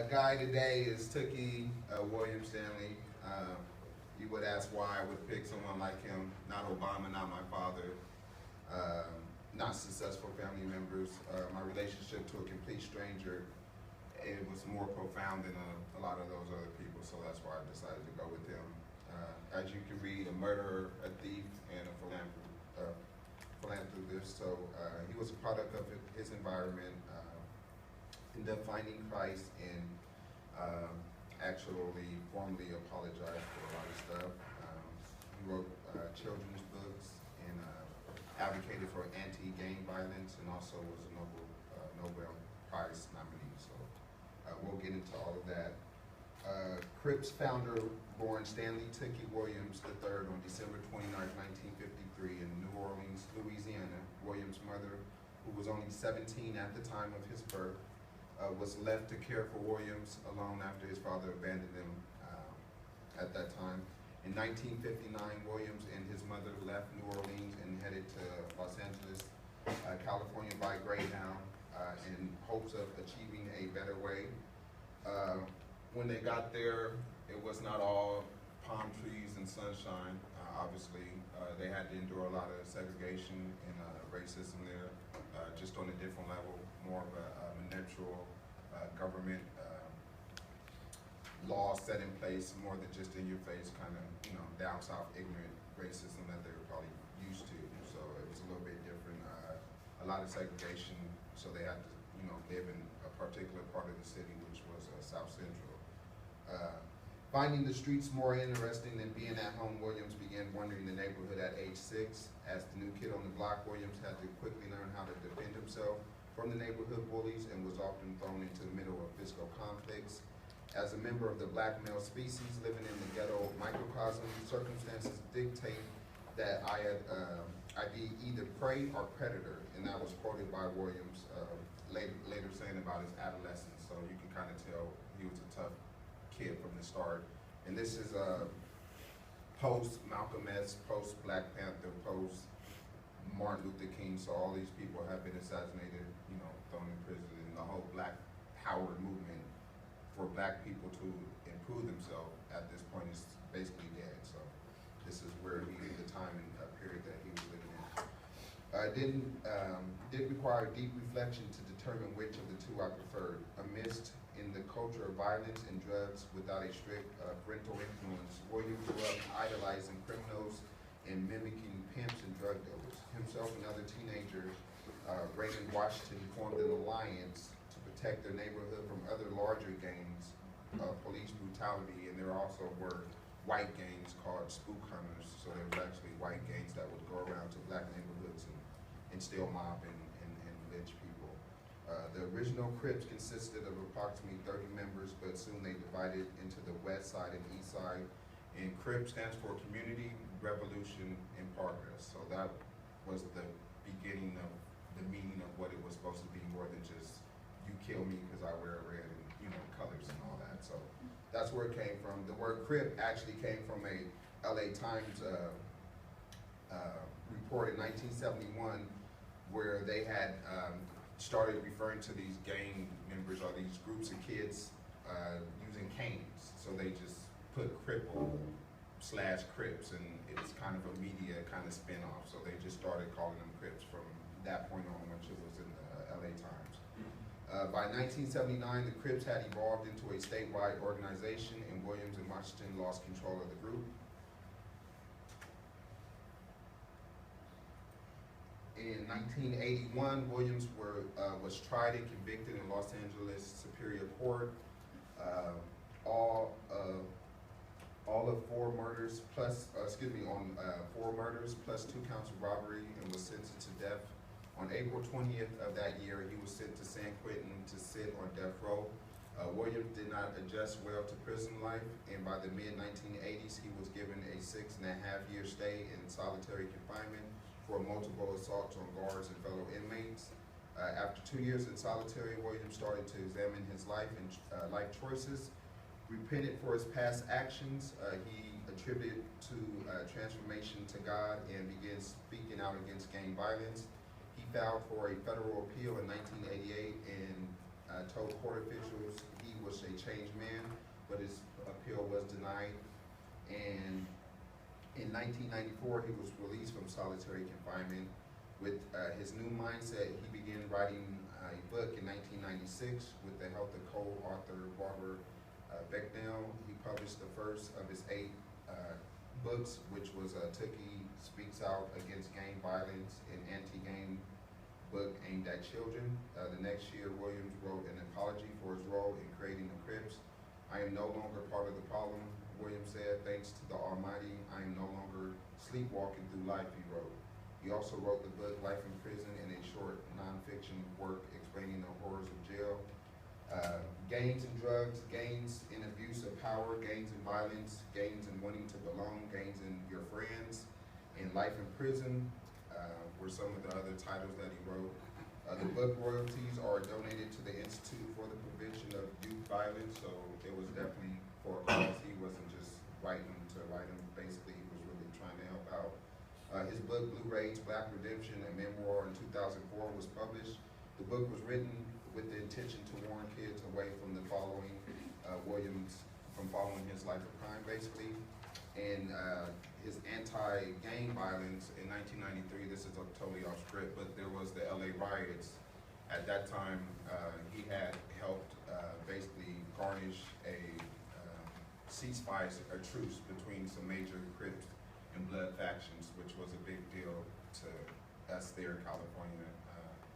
guy today is Tookie William Stanley. You would ask why I would pick someone like him, not Obama, not my father, not successful family members. My relationship to a complete stranger, it was more profound than a lot of those other people, so that's why I decided to go with him. As you can read, a murderer, a thief, and a philanthropist. So he was a product of his environment, ended up finding Christ, and actually formally apologized for a lot of stuff. He wrote children's books and advocated for anti-gang violence, and also was a Nobel Prize nominee. So we'll get into all of that. Crips founder, born Stanley Tookie Williams III on December 29, 1953 in New Orleans, Louisiana. Williams' mother, who was only 17 at the time of his birth, was left to care for Williams alone after his father abandoned him at that time. In 1959, Williams and his mother left New Orleans and headed to Los Angeles, California by Greyhound in hopes of achieving a better way. When they got there, it was not all palm trees and sunshine. Obviously, they had to endure a lot of segregation and racism there, just on a different level, more of a manipulative government laws set in place, more than just in your face kind of, down south ignorant racism that they were probably used to. So it was a little bit different. A lot of segregation, so they had to, live in a particular part of the city, which was South Central. Finding the streets more interesting than being at home, Williams began wandering the neighborhood at age 6. As the new kid on the block, Williams had to quickly learn how to defend himself from the neighborhood bullies and was often thrown into the middle of physical conflicts. As a member of the black male species living in the ghetto microcosm, circumstances dictate that I be either prey or predator, and that was quoted by Williams later saying about his adolescence. So you can kind of tell he was a tough kid from the start. And this is post Malcolm X, post Black Panther, post Martin Luther King. So all these people have been assassinated, thrown in prison, and the whole Black Power movement for black people to improve themselves at this point is basically dead. So this is where the time and period that he was living in. Did require deep reflection to determine which of the two I preferred. Amidst in the culture of violence and drugs without a strict parental influence, William grew up idolizing criminals and mimicking pimps and drug dealers. Himself and other teenagers, Raymond Washington, formed an alliance to protect their neighborhood from other larger gangs of police brutality, and there also were white gangs called spook hunters. So there was actually white gangs that would go around to black neighborhoods and still mob and lynch people. The original Crips consisted of approximately 30 members, but soon they divided into the West Side and East Side. And Crip stands for Community Revolution in Progress. So that was the beginning of the meaning of what it was supposed to be, more than just you kill me because I wear red and colors and all that. So that's where it came from. The word Crip actually came from a LA Times report in 1971, where they had started referring to these gang members or these groups of kids using canes. So they just put Cripple/Crips, and it's kind of a media kind of spin-off. So they just started calling them Crips from that point on, which it was in the LA Times. By 1979, the Crips had evolved into a statewide organization, and Williams and Washington lost control of the group. In 1981, Williams was tried and convicted in Los Angeles Superior Court. All of 4 murders plus, 4 murders plus 2 counts of robbery, and was sentenced to death. On April 20th of that year, he was sent to San Quentin to sit on death row. Williams did not adjust well to prison life, and by the mid-1980s, he was given a 6.5-year stay in solitary confinement for multiple assaults on guards and fellow inmates. After 2 years in solitary, Williams started to examine his life and life choices, repented for his past actions. He attributed to transformation to God and began speaking out against gang violence. He filed for a federal appeal in 1988 and told court officials he was a changed man, but his appeal was denied. And in 1994, he was released from solitary confinement. With his new mindset, he began writing a book in 1996 with the help of co-author Barbara Becknell. He published the first of his 8 books, which was Tookie Speaks Out Against Gang Violence, an anti-gang book aimed at children. The next year, Williams wrote an apology for his role in creating the Crips. "I am no longer part of the problem," Williams said. "Thanks to the Almighty, I am no longer sleepwalking through life," he wrote. He also wrote the book Life in Prison and a short nonfiction work explaining the horrors of jail. Gains in drugs, gains in abuse of power, gains in violence, gains in wanting to belong, gains in your friends, and Life in Prison were some of the other titles that he wrote. The book royalties are donated to the Institute for the Prevention of Youth Violence, so it was definitely for a cause. He wasn't just writing to write them. Basically, he was really trying to help out. His book, Blue Rage, Black Redemption, a memoir in 2004 was published. The book was written with the intention to warn kids away from Williams from following his life of crime, basically. And his anti-gang violence in 1993, this is totally off script, but there was the LA riots. At that time, he had helped basically garnish a ceasefire, a truce between some major Crips and Blood factions, which was a big deal to us there in California,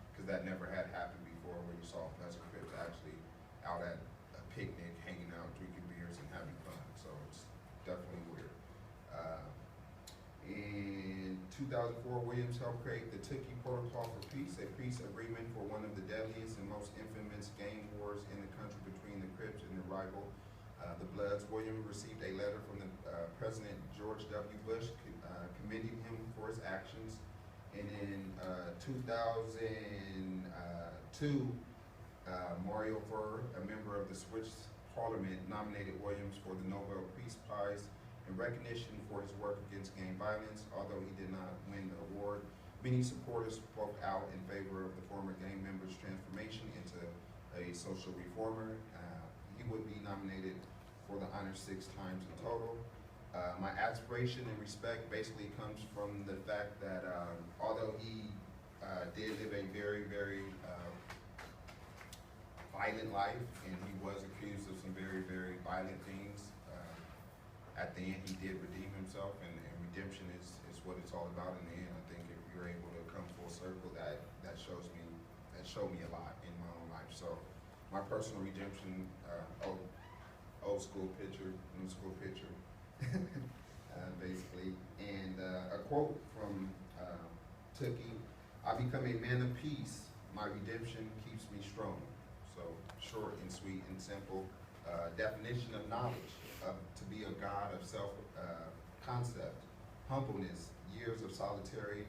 because that never had happened before, where you saw Bloods and Crips actually out at a picnic, hanging out, drinking beers, and having fun. So it's definitely weird. In 2004, Williams helped create the Tookie Protocol for Peace, a peace agreement for one of the deadliest and most infamous gang wars in the country between the Crips and the rival, the Bloods. Williams received a letter from the President George W. Bush commending him for his actions. And in 2002, Mario Furr, a member of the Swiss Parliament, nominated Williams for the Nobel Peace Prize in recognition for his work against gang violence. Although he did not win the award, many supporters spoke out in favor of the former gang member's transformation into a social reformer. He would be nominated for the honor 6 times in total. My aspiration and respect basically comes from the fact that although he did live a very, very violent life, and he was accused of some very, very violent things, at the end he did redeem himself, and redemption is what it's all about in the end. I think if you're able to come full circle, that showed me a lot in my own life. So my personal redemption, old school picture, new school picture, basically. And a quote from Tookie: "I become a man of peace. My redemption keeps me strong." So short and sweet and simple. Definition of knowledge: to be a god of self-concept. Humbleness: years of solitary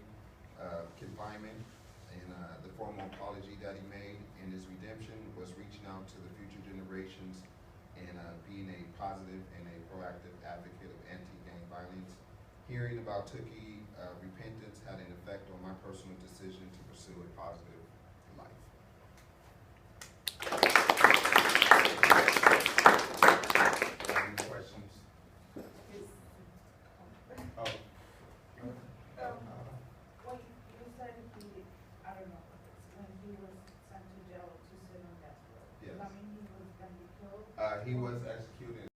confinement. And the formal apology that he made in his redemption was reaching out to the future generations and being a positive and a proactive advocate of anti-gang violence. Hearing about Tookie repentance had an effect on my personal decision to pursue a positive life. Any questions? Oh. Well, you said he, I don't know, when he was sent to jail to sit on death row. Yes. Does that mean he was going to be killed? He was executed